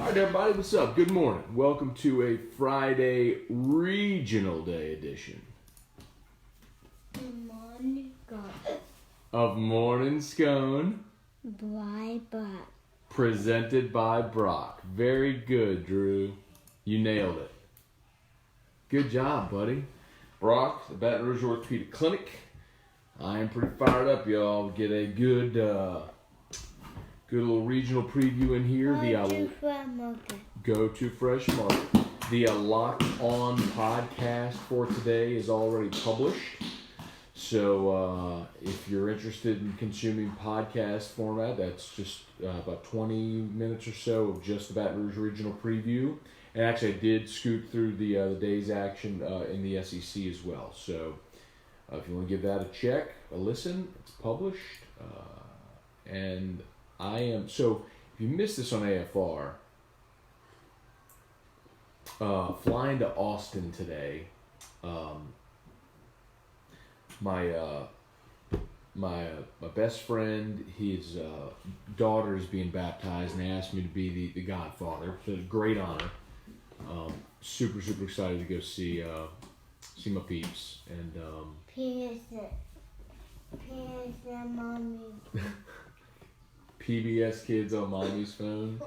All right, everybody, what's up? Good morning. Welcome to a Friday Regional Day edition of Morning Scone. By Brock. Presented by Brock. Very good, Drew. You nailed it. Good job, buddy. Brock, the Baton Rouge Orthopedic Clinic. I am pretty fired up, y'all. Get a good little regional preview in here. Go to Fresh Market. The Locked On podcast for today is already published. So if you're interested in consuming podcast format, that's just about 20 minutes or so of just the Baton Rouge Regional preview. And actually, I did scoot through the day's action in the SEC as well. So if you want to give that a check, a listen, it's published. And I am, so if you missed this on AFR, flying to Austin today, my best friend, his daughter is being baptized, and they asked me to be the godfather. It's a great honor. Super excited to go see my peeps and Mommy. PBS Kids on Mommy's phone.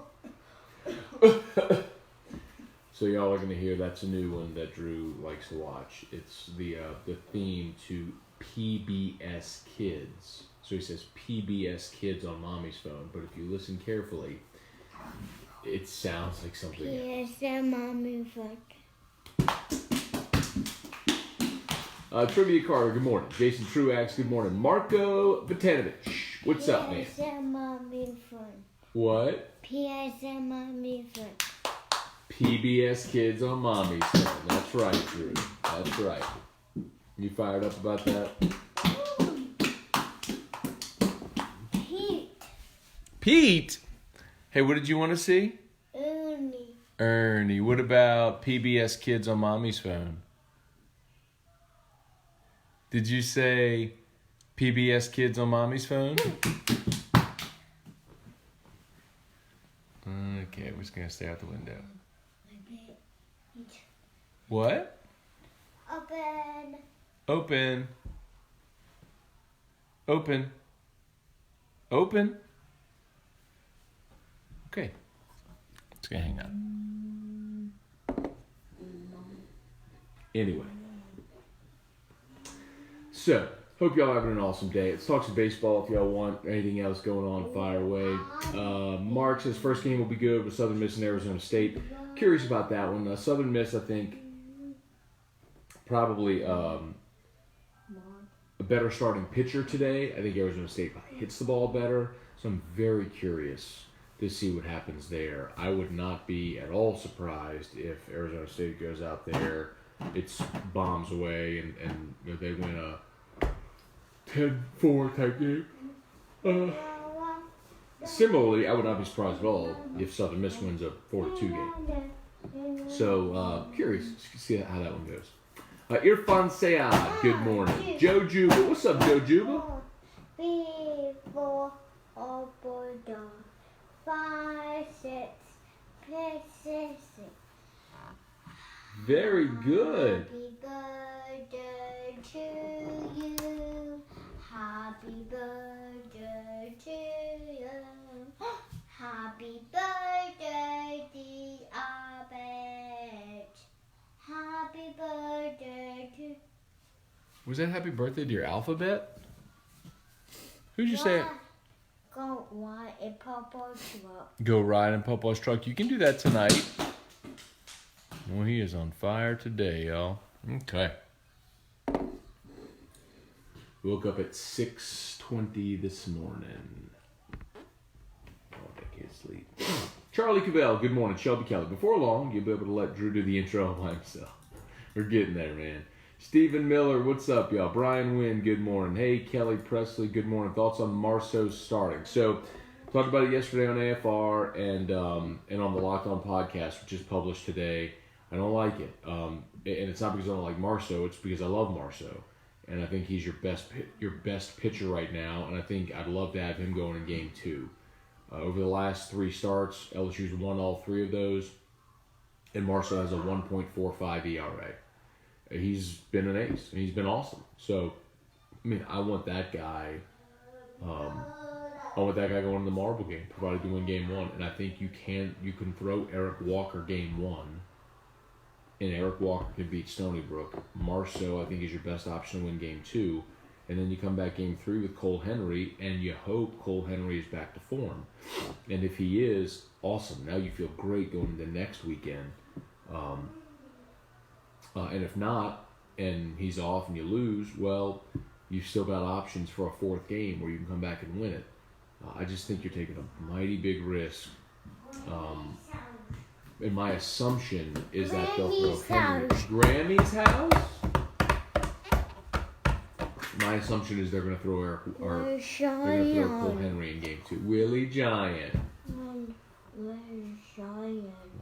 So y'all are gonna hear that's a new one that Drew likes to watch. It's the theme to PBS Kids. So he says PBS Kids on Mommy's phone, but if you listen carefully, it sounds like something else. PBS Mommy's phone. Trivia Carter, good morning. Jason Truax, good morning. Marco Vitanovich, what's up, man? PBS Mommy's phone. What? PBS Mommy's phone. PBS Kids on Mommy's phone. That's right, Drew. That's right. You fired up about that? Pete? Hey, what did you want to see? Ernie. What about PBS Kids on Mommy's phone? Did you say PBS Kids on Mommy's phone? Okay, we're just going to stay out the window. What? Open. Okay. It's going to hang up. Anyway. So, hope y'all having an awesome day. Let's talk some baseball. If y'all want anything else going on, fire away. Mark says first game will be good with Southern Miss and Arizona State. Curious about that one. Southern Miss, I think, probably a better starting pitcher today. I think Arizona State hits the ball better. So I'm very curious to see what happens there. I would not be at all surprised if Arizona State goes out there, it's bombs away, and you know, they win a 10-4 type game. Similarly, I would not be surprised at all if Southern Miss wins a 4-2 game. So, curious to see how that one goes. Irfan Sayad, good morning. Joe Juba, what's up, Joe Juba? 5, 6, 6. Very good. Happy birthday to you. Happy birthday to you. Happy birthday, dear Albert. Happy birthday to... Was that happy birthday to your alphabet? Who'd you say? Go ride in Papa's truck. Go ride in Papa's truck. You can do that tonight. Well, he is on fire today, y'all. Okay. Woke up at 6:20 this morning. Oh, I can't sleep. Charlie Cavell, good morning. Shelby Kelly. Before long, you'll be able to let Drew do the intro by himself. We're getting there, man. Stephen Miller, what's up, y'all? Brian Wynn, good morning. Hey, Kelly Presley, good morning. Thoughts on Marceau starting? So, talked about it yesterday on AFR and on the Locked On podcast, which is published today. I don't like it. And it's not because I don't like Marceau, it's because I love Marceau. And I think he's your best pitcher right now, and I think I'd love to have him going in game 2. Over the last 3 starts, LSU's won all 3 of those, and Marceau has a 1.45 ERA. He's been an ace, and he's been awesome. So, I mean, I want that guy. I want that guy going to the marble game, provided you win game 1. And I think you can throw Eric Walker game 1, and Eric Walker can beat Stony Brook. Marceau, I think, is your best option to win game 2. And then you come back game 3 with Cole Henry, and you hope Cole Henry is back to form. And if he is, awesome. Now you feel great going into next weekend. And if not, and he's off and you lose, well, you've still got options for a 4th game where you can come back and win it. I just think you're taking a mighty big risk. And my assumption is that they'll throw Henry. Grammy's house? My assumption is they're going to throw Cole Henry in game 2. Willie Giant.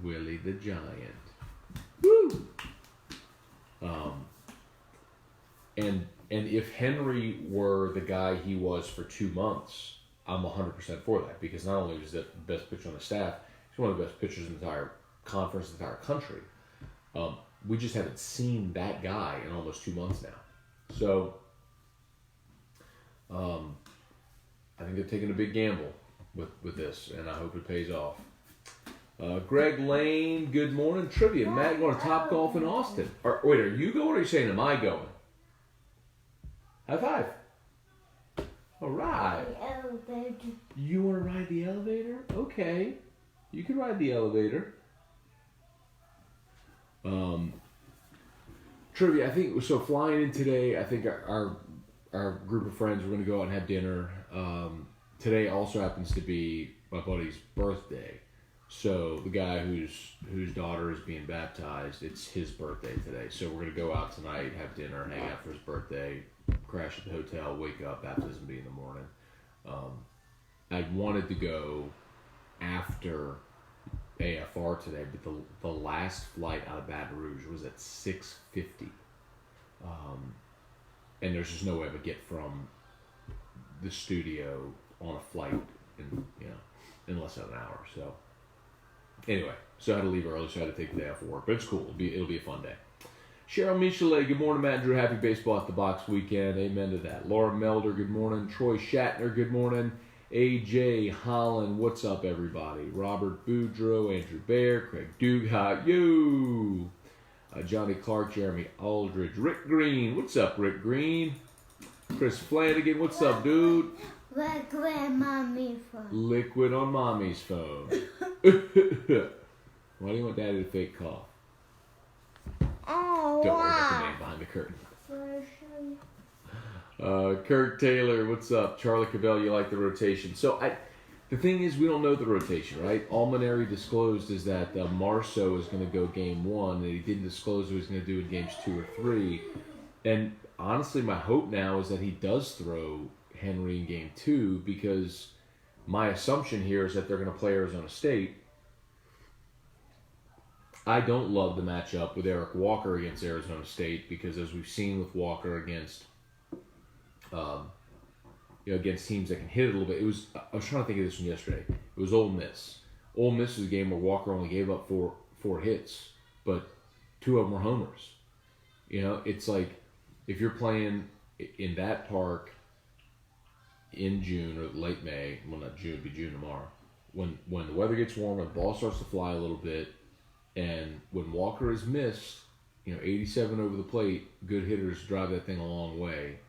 Willie the Giant. Woo! And if Henry were the guy he was for 2 months, I'm 100% for that, because not only is he the best pitcher on the staff, he's one of the best pitchers in the entire conference, the entire country. We just haven't seen that guy in almost 2 months now. So, I think they're taking a big gamble with this, and I hope it pays off. Greg Lane, good morning. Trivia, Matt going to Top Golf in Austin. Wait, are you going or are you saying, am I going? High five. All right. You want to ride the elevator? Okay. You can ride the elevator. Trivia, I think, so flying in today, I think our group of friends, we're going to go out and have dinner. Today also happens to be my buddy's birthday. So the guy whose daughter is being baptized, it's his birthday today. So we're going to go out tonight, have dinner, hang out for his birthday, crash at the hotel, wake up, baptism be in the morning. I wanted to go after AFR today, but the last flight out of Baton Rouge was at 6:50. And there's just no way I would get from the studio on a flight in less than an hour. So anyway, so I had to leave early, so I had to take the day off of work. But it's cool. It'll be a fun day. Cheryl Michelet, good morning, Matt and Drew. Happy Baseball at the Box weekend. Amen to that. Laura Melder, good morning. Troy Shatner, good morning. AJ Holland, what's up, everybody? Robert Boudreau, Andrew Bear, Craig Dugat, yo! Johnny Clark, Jeremy Aldridge, Rick Green, what's up, Rick Green? Chris Flanagan, what's up, dude? Liquid on mommy's phone. Liquid on mommy's phone. Why do you want daddy to fake cough? Oh, don't worry about the man behind the curtain. Kirk Taylor, what's up? Charlie Cavell, you like the rotation. So the thing is, we don't know the rotation, right? All Maneri disclosed is that Marceau is going to go game 1, and he didn't disclose what he was going to do in games 2 or 3. And honestly, my hope now is that he does throw Henry in game 2, because my assumption here is that they're going to play Arizona State. I don't love the matchup with Eric Walker against Arizona State, because as we've seen with Walker against against teams that can hit it a little bit, I was trying to think of this one yesterday. It was Ole Miss. Ole Miss was a game where Walker only gave up four hits, but 2 of them were homers. It's like if you're playing in that park in June or late May, well, not June, it'll be June tomorrow, when the weather gets warmer, the ball starts to fly a little bit, and when Walker is missed, 87 over the plate, good hitters drive that thing a long way.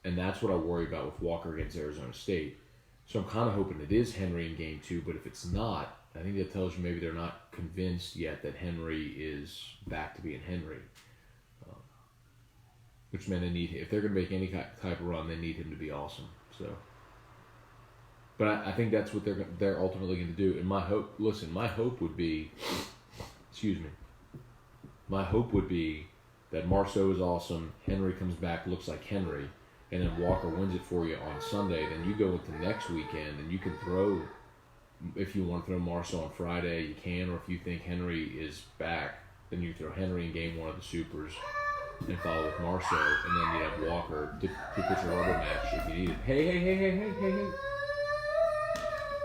And that's what I worry about with Walker against Arizona State. So I'm kind of hoping it is Henry in game 2, but if it's not, I think that tells you maybe they're not convinced yet that Henry is back to being Henry. Which meant they need, if they're going to make any type of run, they need him to be awesome. So, but I think that's what they're ultimately going to do. And my hope would be, my hope would be that Marceau is awesome, Henry comes back, looks like Henry, and then Walker wins it for you on Sunday. Then you go into next weekend and you can throw, if you want to throw Marceau on Friday, you can, or if you think Henry is back, then you throw Henry in game 1 of the Supers and follow with Marceau, and then you have Walker to pitch a rubber match if you need it. Hey.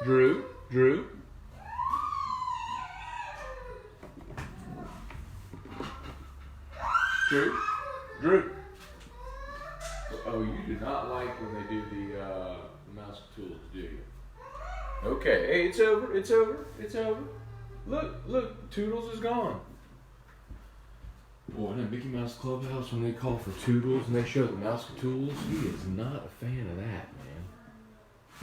Drew. Drew. Oh, you do not like when they do the mouse tools, do you? Okay. Hey, it's over. It's over. It's over. Look. Toodles is gone. Boy, in a Mickey Mouse Clubhouse, when they call for Toodles and they show the mouse tools, he is not a fan of that, man.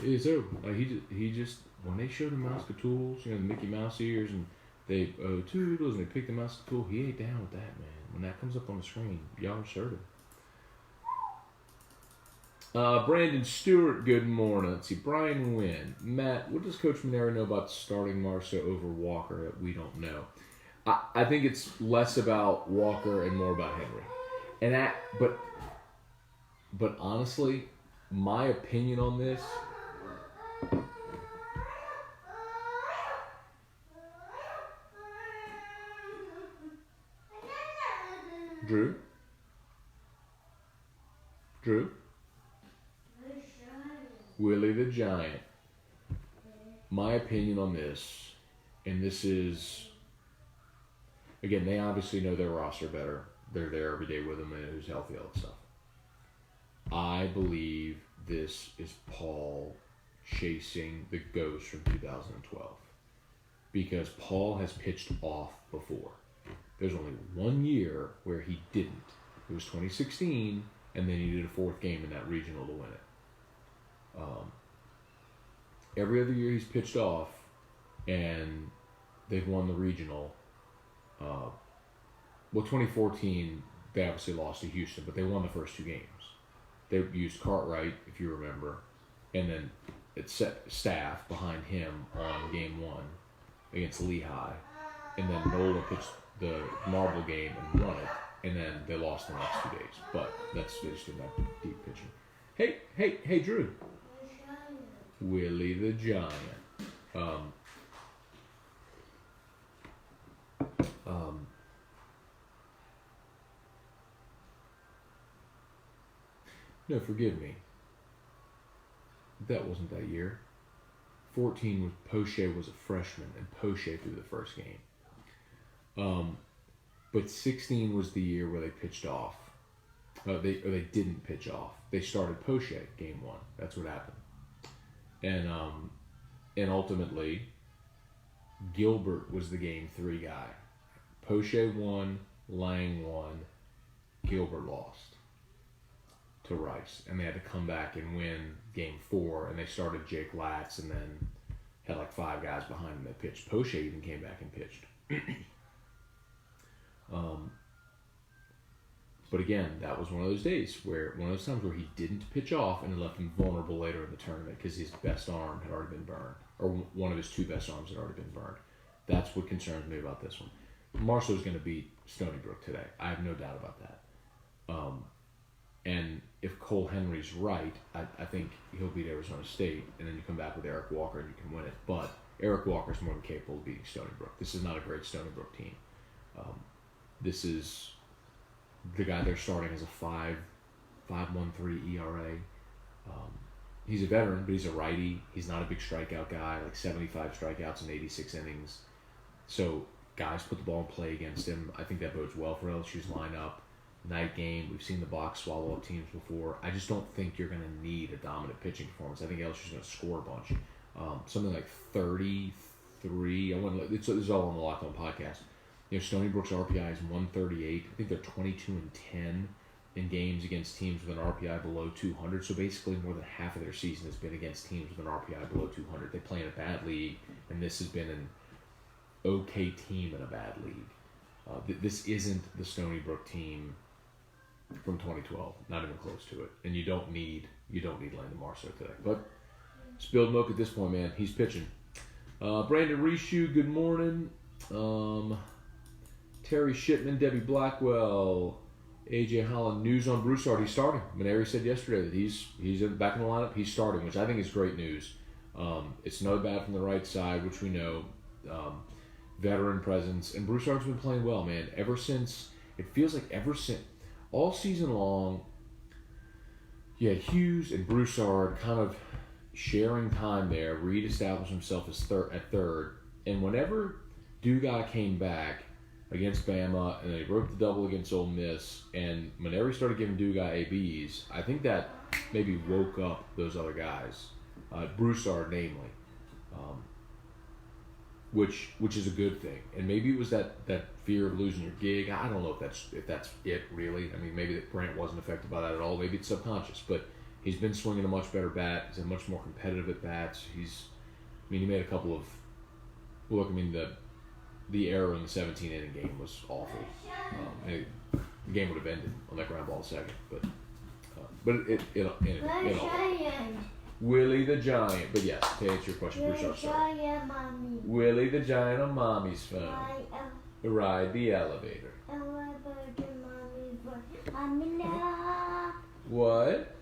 It's over. Like he just when they show the mouse tools, the Mickey Mouse ears, and they Toodles and they pick the mouse tool, he ain't down with that, man. When that comes up on the screen, y'all heard him. Brandon Stewart, good morning. Let's see, Brian Wynn. Matt, what does Coach Manera know about starting Marceau over Walker that we don't know? I think it's less about Walker and more about Henry. But honestly, my opinion on this. Drew? Willie the Giant. My opinion on this, and this is, again, they obviously know their roster better. They're there every day with them and who's healthy, all that stuff. I believe this is Paul chasing the ghost from 2012. Because Paul has pitched off before. There's only 1 year where he didn't. It was 2016, and then he did a fourth game in that regional to win it. Every other year he's pitched off, and they've won the regional. 2014, they obviously lost to Houston, but they won the first two games. They used Cartwright, if you remember, and then it set staff behind him on game one against Lehigh, and then Nola pitched the marble game and won it, and then they lost the next 2 days. But that's just that deep pitching. Hey, Drew. Willie the Giant. No, forgive me. That wasn't that year. 14 was Poche was a freshman, and Poche threw the first game. But 16 was the year where they pitched off. They didn't pitch off. They started Poche game one. That's what happened. And ultimately, Gilbert was the game three guy. Poche won, Lang won, Gilbert lost to Rice, and they had to come back and win game four. And they started Jake Latz, and then had like five guys behind him that pitched. Poche even came back and pitched. But again, that was one of those times where he didn't pitch off, and it left him vulnerable later in the tournament because his best arm had already been burned, or one of his two best arms had already been burned. That's what concerns me about this one. Marceau's going to beat Stony Brook today. I have no doubt about that. And if Cole Henry's right, I think he'll beat Arizona State, and then you come back with Eric Walker and you can win it. But Eric Walker's more than capable of beating Stony Brook. This is not a great Stony Brook team. This is the guy they're starting as a 5.13 ERA. He's a veteran, but he's a righty. He's not a big strikeout guy, like 75 strikeouts in 86 innings. So guys put the ball in play against him. I think that bodes well for LSU's lineup. Night game, we've seen the box swallow up teams before. I just don't think you're going to need a dominant pitching performance. I think LSU's going to score a bunch. Something like 33. This is all on the Locked On podcast. Stony Brook's RPI is 138. I think they're 22-10 in games against teams with an RPI below 200. So basically, more than half of their season has been against teams with an RPI below 200. They play in a bad league, and this has been an okay team in a bad league. This isn't the Stony Brook team from 2012. Not even close to it. And you don't need Landon Marceau today. But spilled milk at this point, man. He's pitching. Brandon Rishu, good morning. Terry Shipman, Debbie Blackwell, AJ Holland. News on Broussard. He's starting. Maneri said yesterday that he's back in the lineup. He's starting, which I think is great news. It's no bad from the right side, which we know. Veteran presence. And Broussard's been playing well, man. Ever since all season long, you had Hughes and Broussard kind of sharing time there. Reed established himself as at third. And whenever Dugas came back against Bama, and then he broke the double against Ole Miss, and whenever he started giving Dugas ABs, I think that maybe woke up those other guys, Broussard namely, which is a good thing. And maybe it was that fear of losing your gig. I don't know if that's it really. I mean, maybe that Brant wasn't affected by that at all. Maybe it's subconscious, but he's been swinging a much better bat. He's had much more competitive at bats. He made a couple of look. I mean, the error in the 17-inning game was awful. The game would have ended on that ground ball second, but it'll Willie the Giant. But yes, to answer your question, Broussard, sorry. Willie the Giant on Mommy's phone. Ride the elevator. What?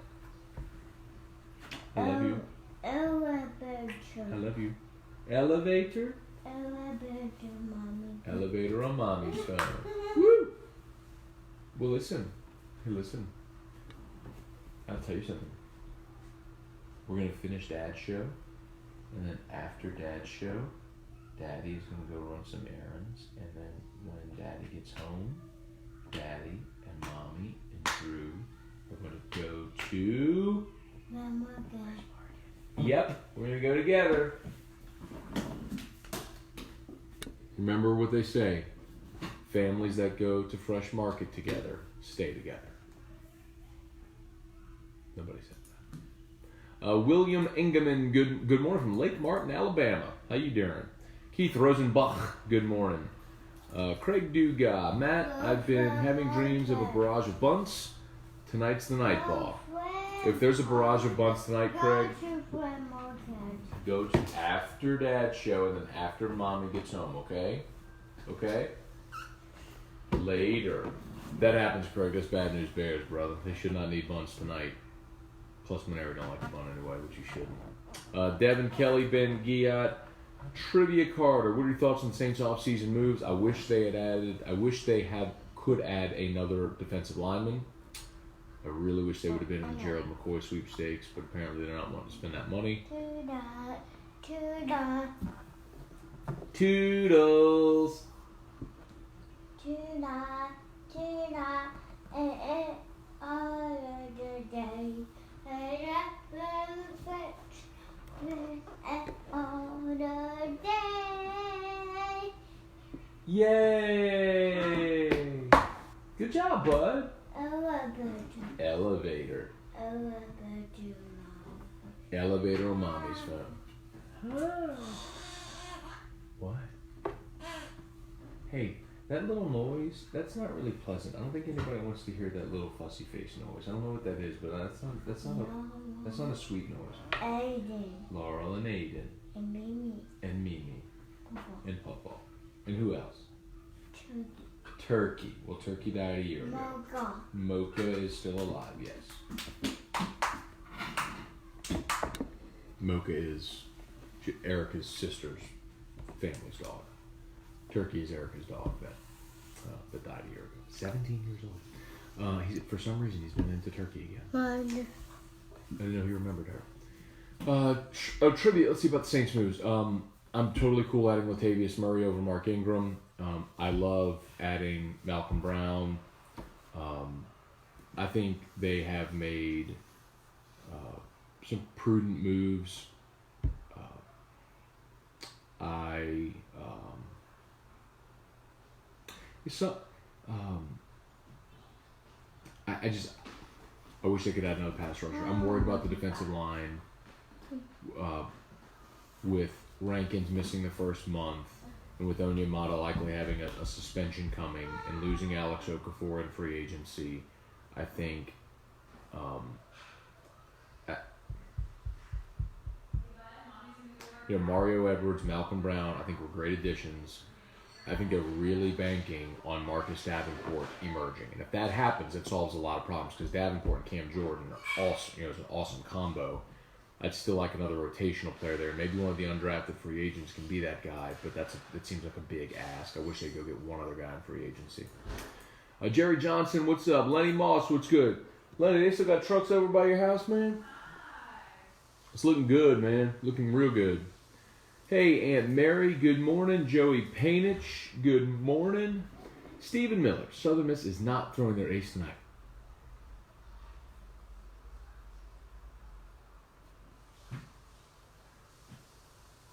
I love you. Elevator. I love you. Elevator? Elevator, Mommy. Elevator on Mommy's phone. Woo! Well, listen. Hey, listen. I'll tell you something. We're going to finish Dad's show. And then after Dad's show, Daddy's going to go run some errands. And then when Daddy gets home, Daddy and Mommy and Drew are going to go to... Yep, we're going to go together. Remember what they say. Families that go to Fresh Market together stay together. Nobody said that. William Ingeman, good morning from Lake Martin, Alabama. How you doing? Keith Rosenbach, good morning. Craig Dugas, Matt, I've been having dreams of a barrage of bunts. Tonight's the night ball. If there's a barrage of bunts tonight, Craig, go to after Dad's show and then after Mommy gets home, okay? Okay? Later. That happens, Craig. That's bad news bears, brother. They should not need bunts tonight. Plus, Monero don't like the bunt anyway, which you shouldn't. Devin Kelly, Ben Giat, Trivia Carter. What are your thoughts on the Saints off-season moves? I wish they could add another defensive lineman. I really wish they would have been in the Gerald McCoy sweepstakes, but apparently they're not wanting to spend that money. Toodles. Yay! Good job, bud. Elevator. Elevator on Mommy's phone. What? Hey, that little noise, that's not really pleasant. I don't think anybody wants to hear that little fussy face noise. I don't know what that is, but that's not a sweet noise. Aiden. Laurel and Aiden. And Mimi. And Mimi. And Papa. And who else? Turkey. Well, Turkey died a year ago. Mocha. Mocha is still alive, yes. Mocha is Erica's sister's family's dog. Turkey is Erica's dog that died a year ago. 17 years old. For some reason, he's been into Turkey again. I didn't know he remembered her. Trivia. Let's see about the Saints moves. I'm totally cool adding Latavius Murray over Mark Ingram. I love adding Malcolm Brown. I think they have made some prudent moves. I wish they could add another pass rusher. I'm worried about the defensive line with Rankins missing the first month and with Onyemata likely having a suspension coming and losing Alex Okafor in free agency. I think Mario Edwards, Malcolm Brown, I think were great additions. I think they're really banking on Marcus Davenport emerging. And if that happens, it solves a lot of problems because Davenport and Cam Jordan are awesome. It's an awesome combo. I'd still like another rotational player there. Maybe one of the undrafted free agents can be that guy, but that seems like a big ask. I wish they'd go get one other guy in free agency. Jerry Johnson, what's up? Lenny Moss, what's good? Lenny, they still got trucks over by your house, man? It's looking good, man. Looking real good. Hey, Aunt Mary, good morning. Joey Painich, good morning. Stephen Miller, Southern Miss is not throwing their ace tonight.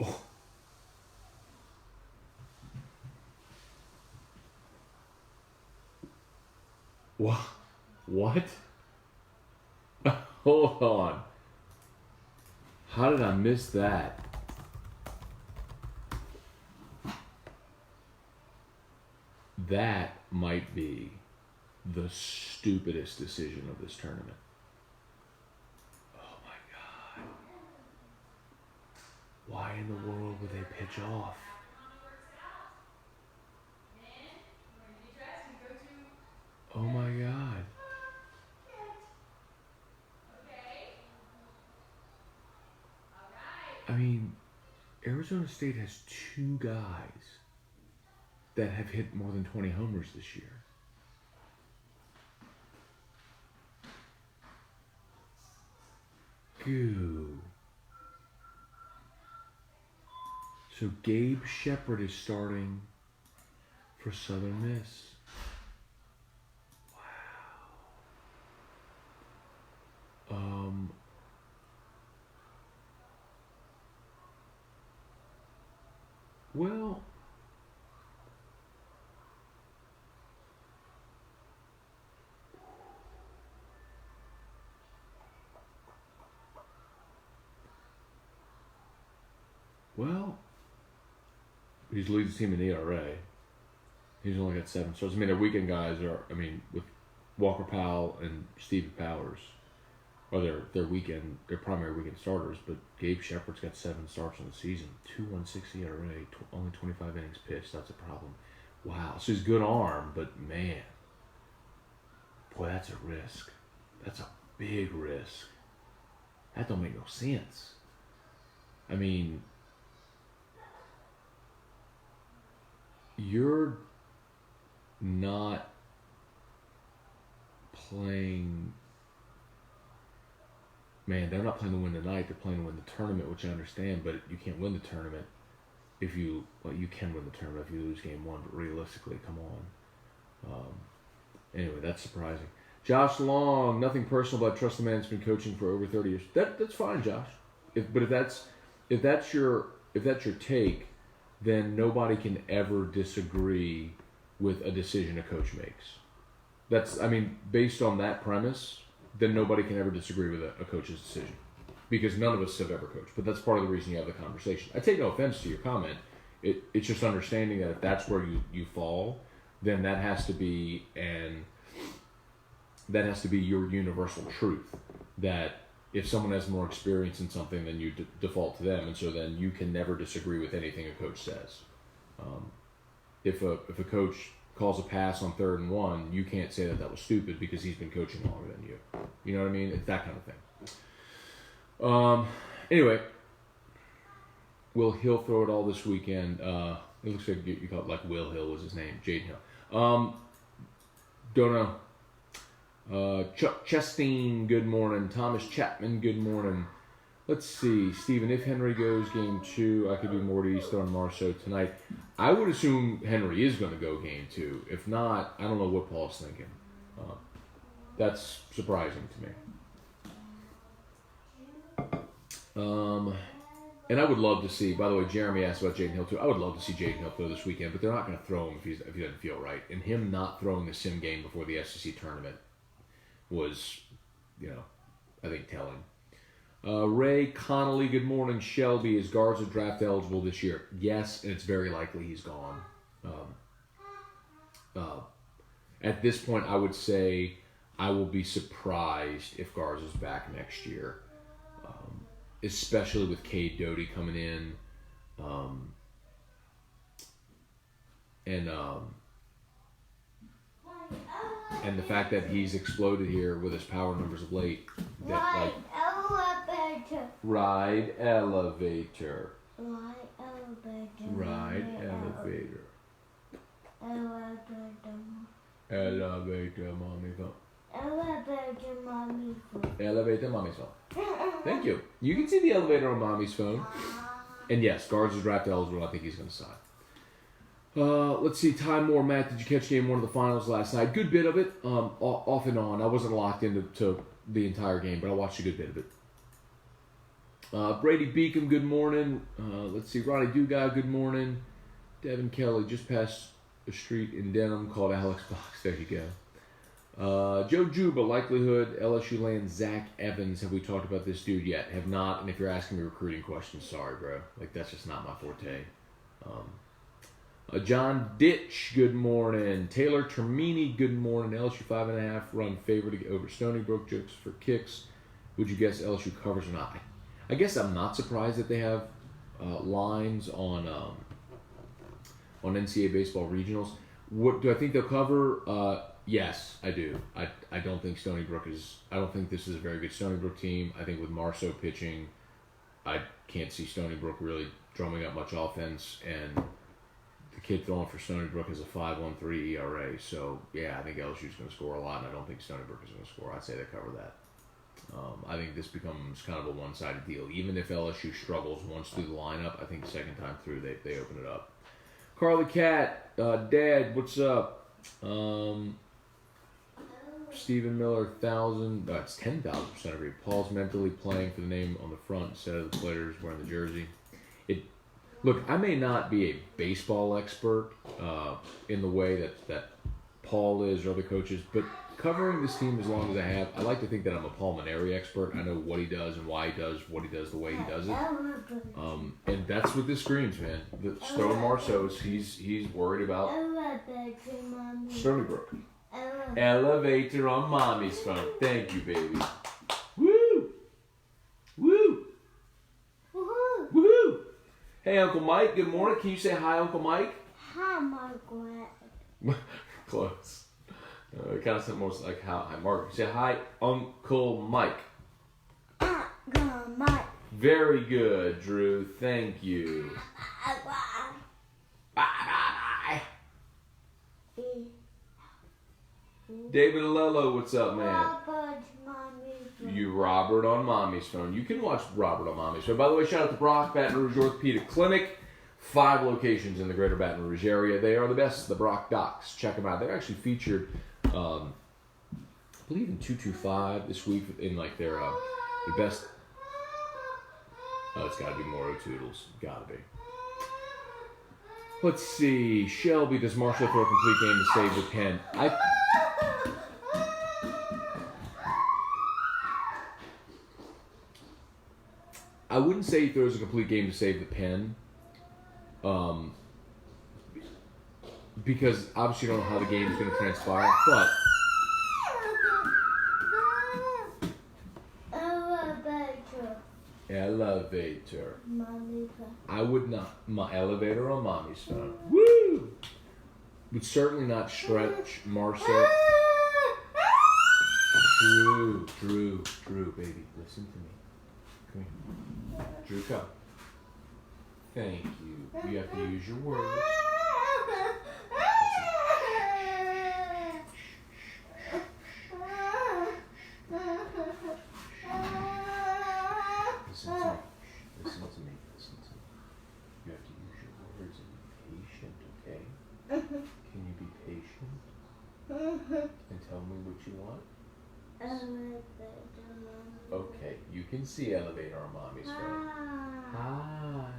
Oh. What? Hold on. How did I miss that? That might be the stupidest decision of this tournament. Oh my God. Why in the world would they pitch off? Oh my God. I mean, Arizona State has 2 guys that have hit more than 20 homers this year. Goo. So Gabe Shepard is starting for Southern Miss. Wow. Well, he's leading the team in ERA. He's only got 7 starts. I mean, their weekend guys are, with Walker Powell and Stevie Powers are their primary weekend starters, but Gabe Shepard's got 7 starts on the season. 2.16 ERA, only 25 innings pitched. That's a problem. Wow. So he's a good arm, but man, boy, that's a risk. That's a big risk. That don't make no sense. I mean, you're not playing. Man, they're not playing to win tonight. They're playing to win the tournament, which I understand. But you can't win the tournament if you. Well, you can win the tournament if you lose game 1. But realistically, come on. Anyway, that's surprising. Josh Long, nothing personal, but I trust the man that's been coaching for over 30 years. That's fine, Josh. If that's your take, then nobody can ever disagree with a decision a coach makes. Based on that premise, then nobody can ever disagree with a coach's decision, because none of us have ever coached. But that's part of the reason you have the conversation. I take no offense to your comment. It's just understanding that if that's where you fall, then that has to be your universal truth. That if someone has more experience in something, then you default to them, and so then you can never disagree with anything a coach says. If a coach calls a pass on 3rd and 1, you can't say that was stupid because he's been coaching longer than you. You know what I mean? It's that kind of thing. Anyway, Will Hill throw it all this weekend? It looks like you call it like Will Hill was his name, Jaden Hill. Don't know. Chuck Chastain, good morning. Thomas Chapman, good morning. Let's see, Stephen, if Henry goes game 2, I could be more east on Marceau tonight. I would assume Henry is going to go game 2. If not, I don't know what Paul's thinking. That's surprising to me. And I would love to see, by the way, Jeremy asked about Jaden Hill too. I would love to see Jaden Hill throw this weekend, but they're not going to throw him if he doesn't feel right. And him not throwing the sim game before the SEC tournament was, I think telling. Ray Connolly, good morning. Shelby, is Garza draft eligible this year? Yes, and it's very likely he's gone. At this point, I would say I will be surprised if Garza's back next year, especially with Cade Doty coming in, and the fact that he's exploded here with his power numbers of late. Ride elevator. Elevator, mommy phone. Elevator, mommy phone. Thank you. You can see the elevator on Mommy's phone. And yes, Guards is draft eligible. I think he's going to sign. Let's see. Ty Moore, Matt, did you catch game one of the finals last night? Good bit of it. Off and on. I wasn't locked into the entire game, but I watched a good bit of it. Brady Beacom, good morning. Let's see. Ronnie Dugas, good morning. Devin Kelly, just past the street in Denham, called Alex Box. There you go. Joe Juba, likelihood LSU lands Zach Evans. Have we talked about this dude yet? Have not. And if you're asking me recruiting questions, sorry, bro. Like, that's just not my forte. John Ditch, good morning. Taylor Termini, good morning. LSU 5.5 run favorite over Stony Brook. Jokes for kicks. Would you guess LSU covers or not? I guess I'm not surprised that they have lines on NCAA baseball regionals. What do I think they'll cover? Yes, I do. I don't think Stony Brook is. I don't think this is a very good Stony Brook team. I think with Marceau pitching, I can't see Stony Brook really drumming up much offense, and the kid throwing for Stony Brook is a 5.13 ERA. So yeah, I think LSU's going to score a lot, and I don't think Stony Brook is going to score. I'd say they cover that. I think this becomes kind of a one-sided deal. Even if LSU struggles once through the lineup, I think the second time through they open it up. Carly Cat, Dad, what's up? Stephen Miller, 1,000. It's 10,000% agree. Paul's mentally playing for the name on the front instead of the players wearing the jersey. Look, I may not be a baseball expert in the way that Paul is or other coaches, but covering this team as long as I have, I like to think that I'm a Paul Maneri expert. I know what he does and why he does what he does the way he does it. And that's what this screams, man. The Stone Marceau, he's worried about Stony Brook. Elevator on Mommy's phone. Thank you, baby. Woo! Woo! Woohoo! Hey, Uncle Mike, good morning. Can you say hi, Uncle Mike? Hi, Margaret. Close. It kind of sounds more like hi, Margaret. Say hi, Uncle Mike. Uncle Mike. Very good, Drew. Thank you. Bye. David Alello, what's up, man? Robert on Mommy's phone. You can watch Robert on Mommy's phone. By the way, shout out to Brock, Baton Rouge Orthopedic Clinic. 5 locations in the greater Baton Rouge area. They are the best, the Brock Docs. Check them out. They're actually featured, I believe, in 225 this week in like their best. Oh, it's got to be more O'Toodles. Got to be. Let's see. Shelby, does Marshall throw a complete game to save the pen? I wouldn't say he throws a complete game to save the pen. Because obviously you don't know how the game is going to transpire, but elevator. I would not. My elevator on Mommy's phone. Woo! Would certainly not stretch Marceau. Drew, baby, listen to me. Come here. Drew, come. Thank you. You have to use your words. Listen to me. You have to use your words and be patient, okay? Can you be patient? And tell me what you want? Okay, you can see elevator on Mommy's phone. Hi.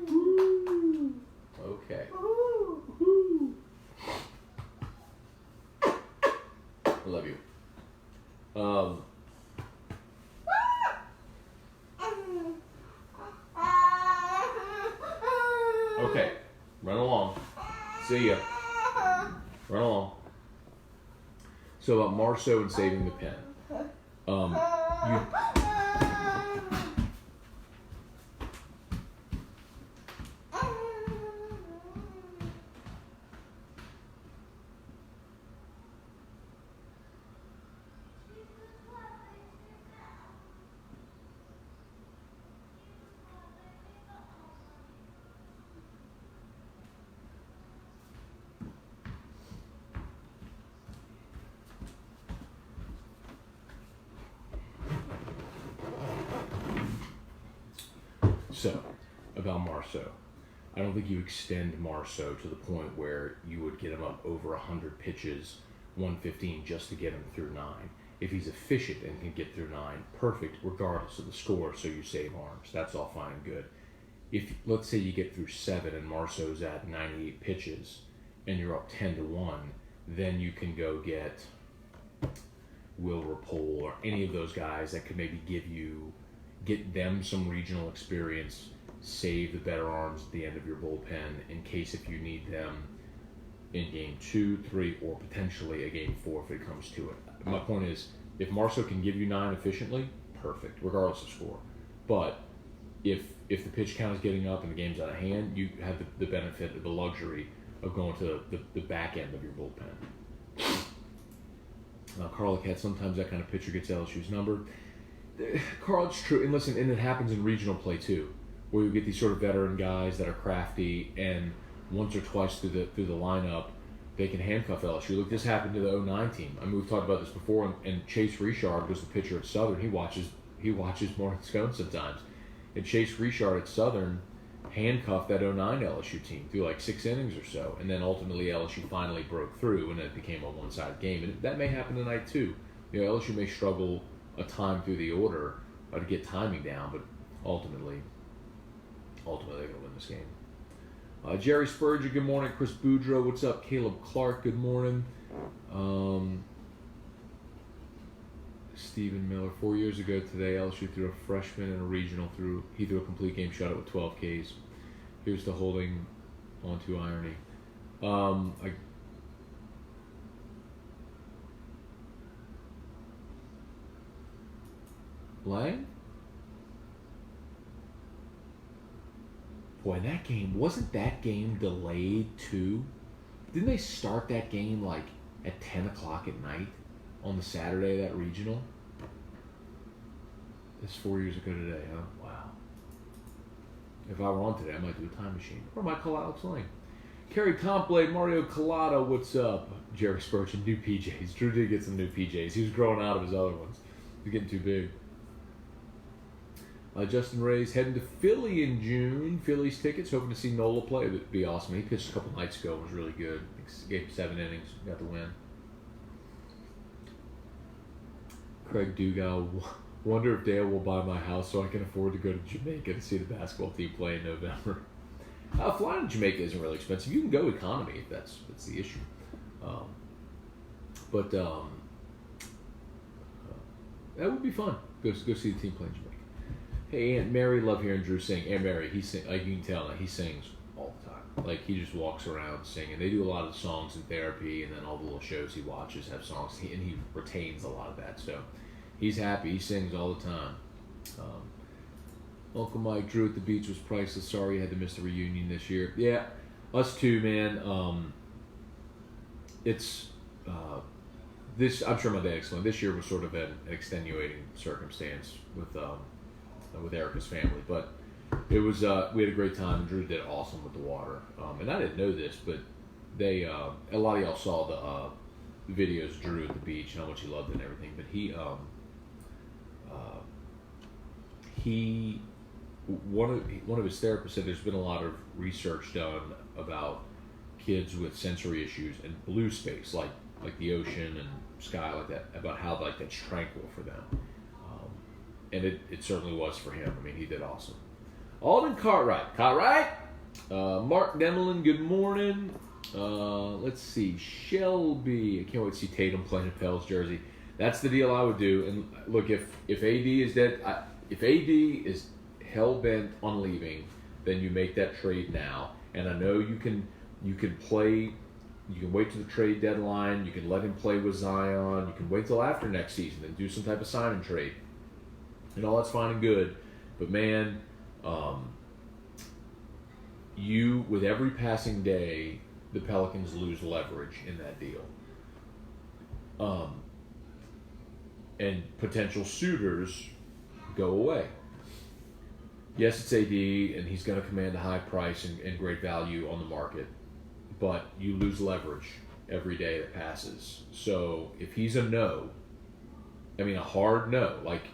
Woo. Okay. Woo. I love you. Okay, run along. See ya. Run along. So about Marceau and saving the pen. So, about Marceau. I don't think you extend Marceau to the point where you would get him up over 100 pitches, 115, just to get him through 9. If he's efficient and can get through 9, perfect, regardless of the score, so you save arms. That's all fine and good. If, let's say you get through 7 and Marceau's at 98 pitches and you're up 10-1, then you can go get Will Rapole or any of those guys that could maybe get them some regional experience, save the better arms at the end of your bullpen in case if you need them in game 2, 3, or potentially a game 4 if it comes to it. My point is, if Marceau can give you 9 efficiently, perfect, regardless of score. But if the pitch count is getting up and the game's out of hand, you have the benefit of the luxury of going to the back end of your bullpen. Carl had sometimes that kind of pitcher gets LSU's number. Carl, it's true, and listen, and it happens in regional play too, where you get these sort of veteran guys that are crafty, and once or twice through the lineup, they can handcuff LSU. Look, this happened to the 09 team. I mean, we've talked about this before, and Chase Richard was the pitcher at Southern. He watches more than Scone sometimes. And Chase Richard at Southern handcuffed that 09 LSU team through like 6 innings or so, and then ultimately LSU finally broke through, and it became a one-sided game. And that may happen tonight too. You know, LSU may struggle a time through the order to get timing down, but ultimately they're going to win this game. Jerry Spurgeon, good morning. Chris Boudreaux, what's up? Caleb Clark, good morning. Stephen Miller, 4 years ago today, LSU threw a freshman in a regional. He threw a complete game shutout with 12 Ks. Here's the holding onto irony. Lang? Boy, wasn't that game delayed too? Didn't they start that game like at 10 o'clock at night on the Saturday of that regional? That's 4 years ago today, huh? Wow. If I were on today, I might do a time machine. Or I might call Alex Lang. Kerry Tomplay, Mario Collada, what's up? Jerry Spurgeon, new PJs. Drew did get some new PJs. He was growing out of his other ones. He was getting too big. Justin Ray's heading to Philly in June. Phillies tickets, hoping to see Nola play. That'd be awesome. He pitched a couple nights ago. It was really good. Gave 7 innings. Got the win. Craig Dugal, wonder if Dale will buy my house so I can afford to go to Jamaica to see the basketball team play in November. Flying to Jamaica isn't really expensive. You can go economy if that's the issue. But that would be fun. Go see the team play in Jamaica. Hey, Aunt Mary, love hearing Drew sing. Aunt Mary, like you can tell, he sings all the time. Like, he just walks around singing. They do a lot of the songs in therapy, and then all the little shows he watches have songs, and he retains a lot of that. So he's happy. He sings all the time. Uncle Mike, Drew at the beach was priceless. Sorry you had to miss the reunion this year. Yeah, us too, man. I'm sure my dad explained. This year was sort of an extenuating circumstance with Erica's family, but it was we had a great time, and Drew did awesome with the water. And I didn't know this, but they a lot of y'all saw the videos of Drew at the beach and how much he loved it and everything. But one of his therapists said there's been a lot of research done about kids with sensory issues and blue space, like the ocean and sky, like that, about how like that's tranquil for them. And it certainly was for him. I mean, he did awesome. Alden Cartwright. Mark Demelin, good morning. Let's see. Shelby. I can't wait to see Tatum playing in Pell's jersey. That's the deal I would do. And look, if AD is dead, if AD is hell-bent on leaving, then you make that trade now. And I know you can play. You can wait to the trade deadline. You can let him play with Zion. You can wait till after next season and do some type of sign and trade. And all that's fine and good, but man, with every passing day, the Pelicans lose leverage in that deal. And potential suitors go away. Yes, it's AD, and he's going to command a high price and great value on the market, but you lose leverage every day that passes. So if he's a no, I mean a hard no, like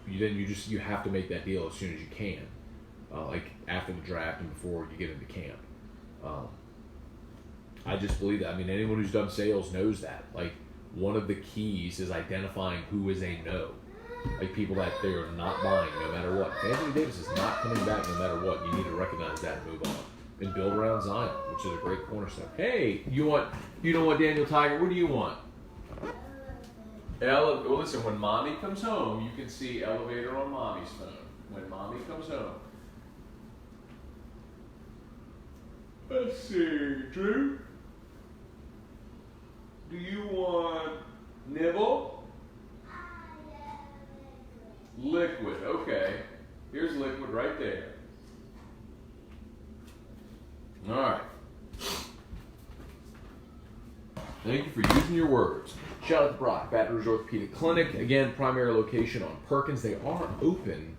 you have to make that deal as soon as you can, like after the draft and before you get into camp. I just believe that. I mean, anyone who's done sales knows that. Like, one of the keys is identifying who is a no. Like, people that they're not buying no matter what. If Anthony Davis is not coming back no matter what, you need to recognize that and move on. And build around Zion, which is a great cornerstone. Hey, you don't want Daniel Tiger? What do you want? Well, listen, when mommy comes home, you can see elevator on mommy's phone. When mommy comes home. Let's see, Drew. Do you want nibble? Liquid, okay. Here's liquid right there. All right. Thank you for using your words. Shout out to Brock, Baton Rouge Orthopedic Clinic. Again, primary location on Perkins. They are open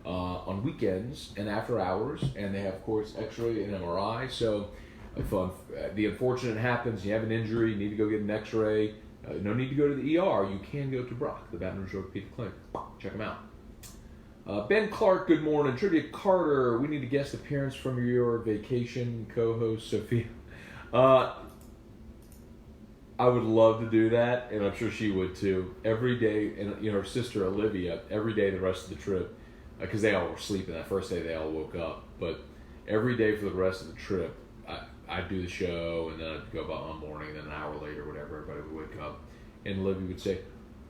on weekends and after hours, and they have, of course, X-ray and MRI. So if the unfortunate happens, you have an injury, you need to go get an X-ray, no need to go to the ER. You can go to Brock, the Baton Rouge Orthopedic Clinic. Check them out. Ben Clark, good morning. Trivia Carter, we need a guest appearance from your vacation co-host, Sophia. I would love to do that, and I'm sure she would too. Every day, and her sister Olivia, every day the rest of the trip, because they all were sleeping that first day, they all woke up. But every day for the rest of the trip, I'd do the show, and then I'd go about one morning, and then an hour later, whatever, everybody would wake up, and Olivia would say,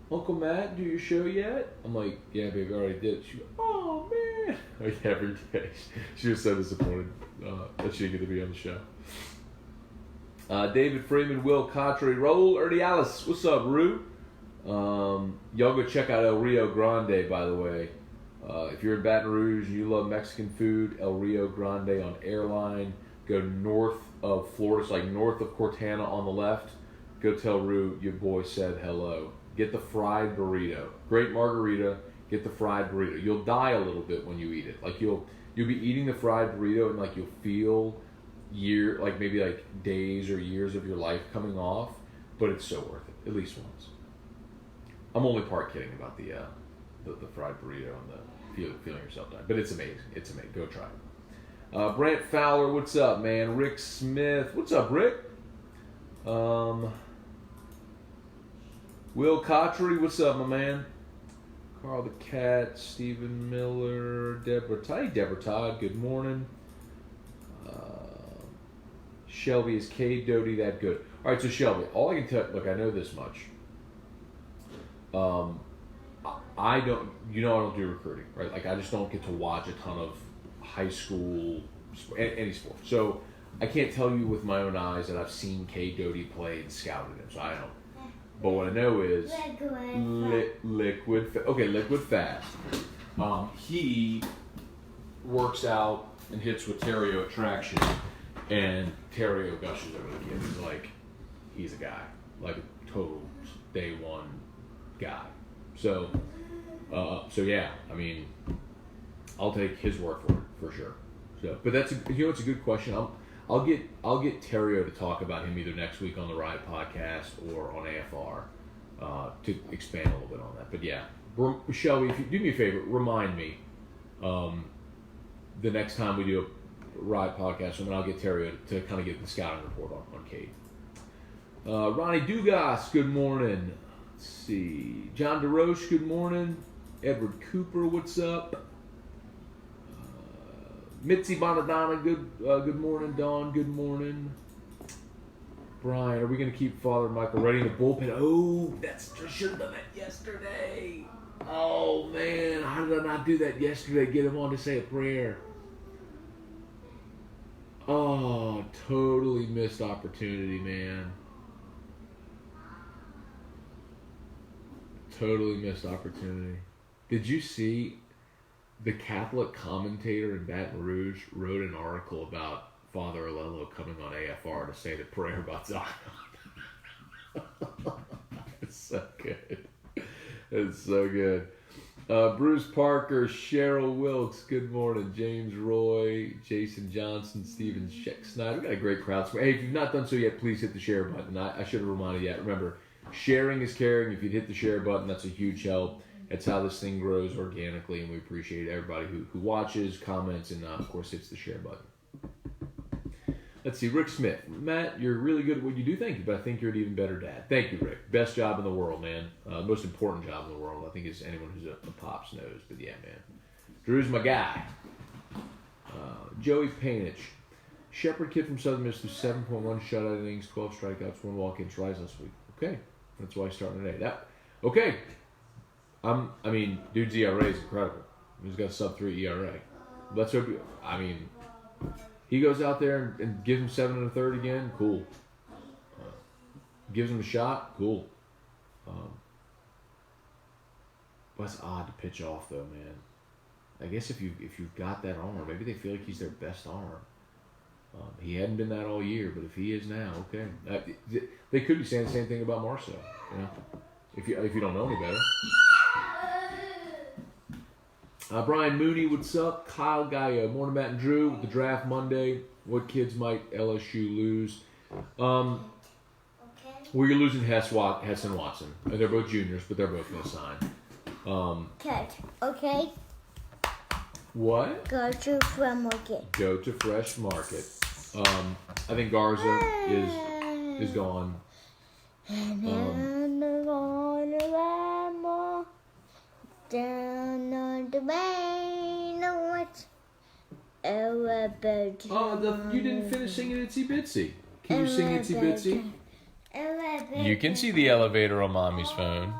"Uncle Matt, do your show yet?" I'm like, "Yeah, baby, I already did." She goes, "Oh man!" Like every day, she was so disappointed that she didn't get to be on the show. David Freeman, Will Cotry, Raul Urdiales. What's up, Rue? Y'all go check out El Rio Grande, by the way. If you're in Baton Rouge and you love Mexican food, El Rio Grande on Airline. Go north of Florida, so like north of Cortana on the left. Go tell Rue your boy said hello. Get the fried burrito. Great margarita. Get the fried burrito. You'll die a little bit when you eat it. Like you'll be eating the fried burrito and like you'll feel maybe days or years of your life coming off, but it's so worth it, at least once. I'm only part kidding about the fried burrito and the feeling yourself die, but it's amazing. It's amazing. Go try it. Brant Fowler, what's up, man? Rick Smith, what's up, Rick? Will Cotry, what's up, my man? Carl the Cat, Stephen Miller, Deborah Todd, good morning. Shelby, is Cade Doty that good? All right, so Shelby, all I can tell, look, I know this much. I don't do recruiting, right? Like, I just don't get to watch a ton of high school, any sport. So I can't tell you with my own eyes that I've seen Cade Doty play and scouted him, so I don't. But what I know is liquid fast. He works out and hits with Terrio attraction, and Terrio gushes over the kid. He's like, he's a guy, like a total day one guy. So yeah, I mean, I'll take his word for sure. So, but it's a good question. I'll get Terrio to talk about him either next week on the Ride podcast or on AFR to expand a little bit on that. But yeah, Shelby, if you do me a favor, remind me the next time we do a Ride podcast, and then I'll get Terrio to kind of get the scouting report on Cade. Ronnie Dugas, good morning. Let's see. John DeRoche, good morning. Edward Cooper, what's up? Mitzi Bonadonna, good morning. Dawn, good morning. Brian, are we going to keep Father Michael ready in the bullpen? Oh, I should have done that yesterday. Oh, man, how did I not do that yesterday? Get him on to say a prayer. Oh, totally missed opportunity, man. Totally missed opportunity. Did you see the Catholic commentator in Baton Rouge wrote an article about Father Alelo coming on AFR to say the prayer about Zion? It's so good. It's so good. Bruce Parker, Cheryl Wilkes, good morning. James Roy, Jason Johnson, Steven Snyder. We've got a great crowd. Hey, if you've not done so yet, please hit the share button. I should have reminded you that. Remember, sharing is caring. If you'd hit the share button, that's a huge help. That's how this thing grows organically, and we appreciate everybody who watches, comments, and of course hits the share button. Let's see, Rick Smith. Matt, you're really good at what you do. Thank you, but I think you're an even better dad. Thank you, Rick. Best job in the world, man. Most important job in the world, I think, is anyone who's a pops knows. But yeah, man. Drew's my guy. Joey Painich. Shepherd kid from Southern Miss threw 7.1 shutout innings, 12 strikeouts, 1 walk-in tries last week. Okay, that's why he's starting today. Okay. I mean, dude's ERA is incredible. He's got a sub-3 ERA. Let's hope. He goes out there and gives him 7 1/3 again. Cool. Gives him a shot. Cool. But it's odd to pitch off though, man. I guess if you've got that arm, maybe they feel like he's their best arm. He hadn't been that all year, but if he is now, okay. They could be saying the same thing about Marcel. You know, if you don't know any better. Brian Mooney, what's up? Kyle Gaia, morning Matt and Drew with the draft Monday. What kids might LSU lose? Well, you're losing Hess and Watson. They're both juniors, but they're both going to sign. Okay. What? Go to Fresh Market. Go to Fresh Market. I think Garza is gone. Down on the rain, what? Elevator. Oh, you didn't finish singing Itsy Bitsy. Can you sing Itsy Bitsy? You can see the elevator on Mommy's phone.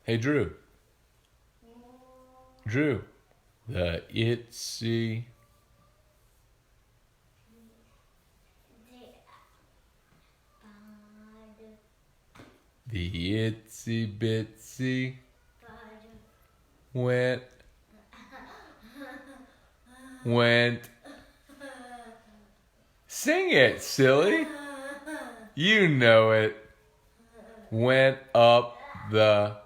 Hey, Drew. Drew. The Itsy. The Itsy Bitsy went. Sing it, silly. You know it. Went up the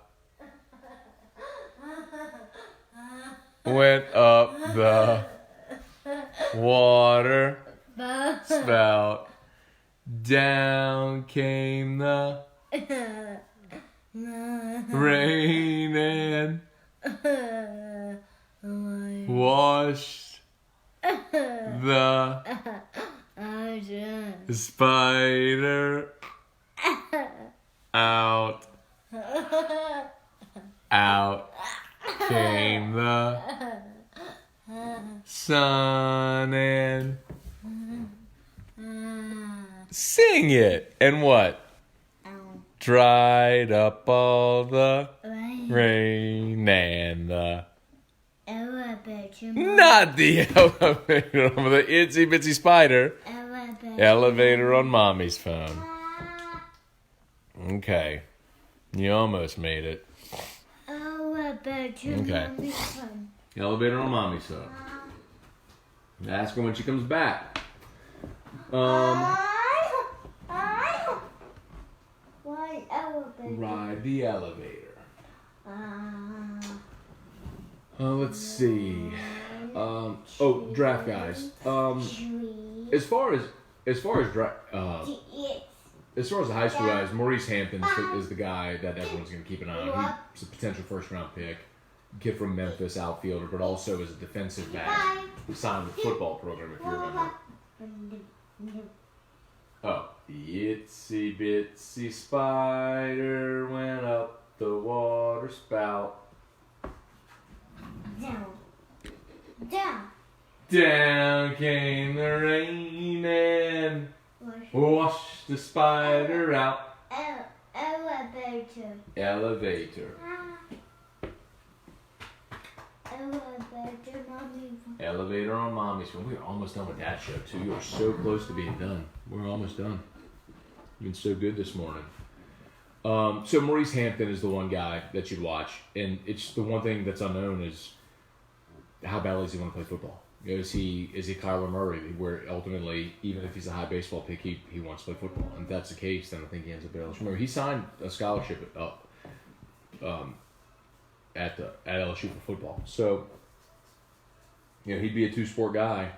water spout. Down came the rain and washed the spider out. Out came the sun and sing it. And what? Dried up all the rain and the elevator. Not the elevator, but the Itsy Bitsy Spider. Elevator on Mommy's phone. Okay. You almost made it. Okay. Elevator on Mommy's phone. Ask her when she comes back. Ride the elevator. Let's see. Draft guys. As far as the high school guys, Maurice Hampton is the guy that everyone's going to keep an eye on. He's a potential first-round pick, kid from Memphis, outfielder, but also is a defensive back. Signed with the football program, if you remember. Oh, the itsy bitsy spider went up the water spout. Down came the rain and washed the spider out. Elevator. Elevator on Mommy's phone. We're almost done with that show, too. You are so close to being done. We're almost done. You've been so good this morning. So Maurice Hampton is the one guy that you'd watch. And it's the one thing that's unknown is how badly does he want to play football? You know, is he Kyler Murray, where ultimately, even if he's a high baseball pick, he wants to play football? And if that's the case, then I think he ends up at LSU. Remember, he signed a scholarship at LSU for football. So, you know, he'd be a two-sport guy,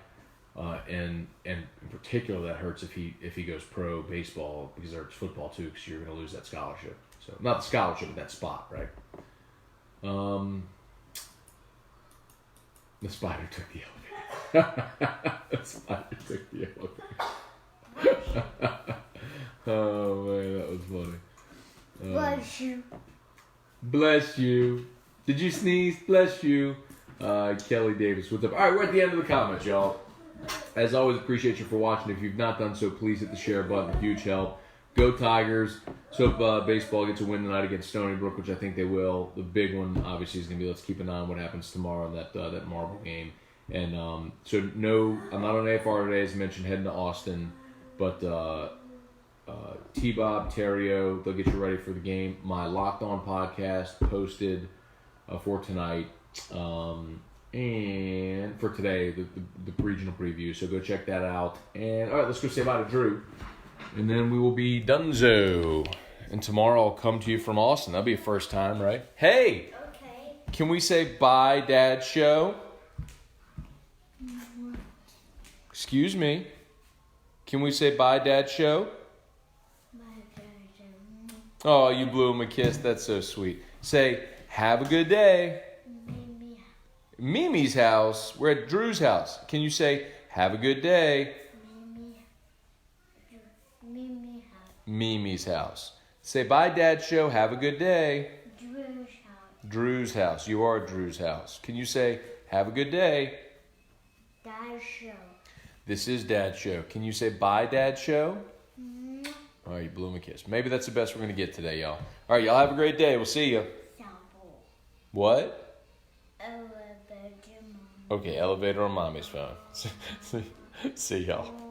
and in particular that hurts if he goes pro baseball, because it hurts football too, because you're going to lose that scholarship. So not the scholarship, but that spot, right? The spider took the elevator. The spider took the elevator. Oh man, that was funny. Bless you. Bless you. Did you sneeze? Bless you. Kelly Davis, what's up? All right, we're at the end of the comments, y'all. As always, appreciate you for watching. If you've not done so, please hit the share button. Huge help. Go Tigers. So if baseball gets a win tonight against Stony Brook, which I think they will, the big one obviously is going to be let's keep an eye on what happens tomorrow in that Marble game. And so no, I'm not on AFR today, as mentioned, heading to Austin. But T-Bob, Terrio, they'll get you ready for the game. My Locked On podcast posted for tonight. And for today, the regional preview. So go check that out. And all right, let's go say bye to Drew. And then we will be donezo. And tomorrow I'll come to you from Austin. That'll be a first time, right? Hey! Okay. Can we say bye, Dad Show? Excuse me. Can we say bye, Dad Show? Oh, you blew him a kiss. That's so sweet. Say, have a good day. Mimi's house. We're at Drew's house. Can you say, have a good day? Mimi's house. Say, bye, Dad Show. Have a good day. Drew's house. Drew's house. You are at Drew's house. Can you say, have a good day? Dad Show. This is Dad Show. Can you say, bye, Dad Show? All right, you blew him a kiss. Maybe that's the best we're going to get today, y'all. All right, y'all have a great day. We'll see you. What? Elevator. Okay, elevator on Mommy's phone. See y'all.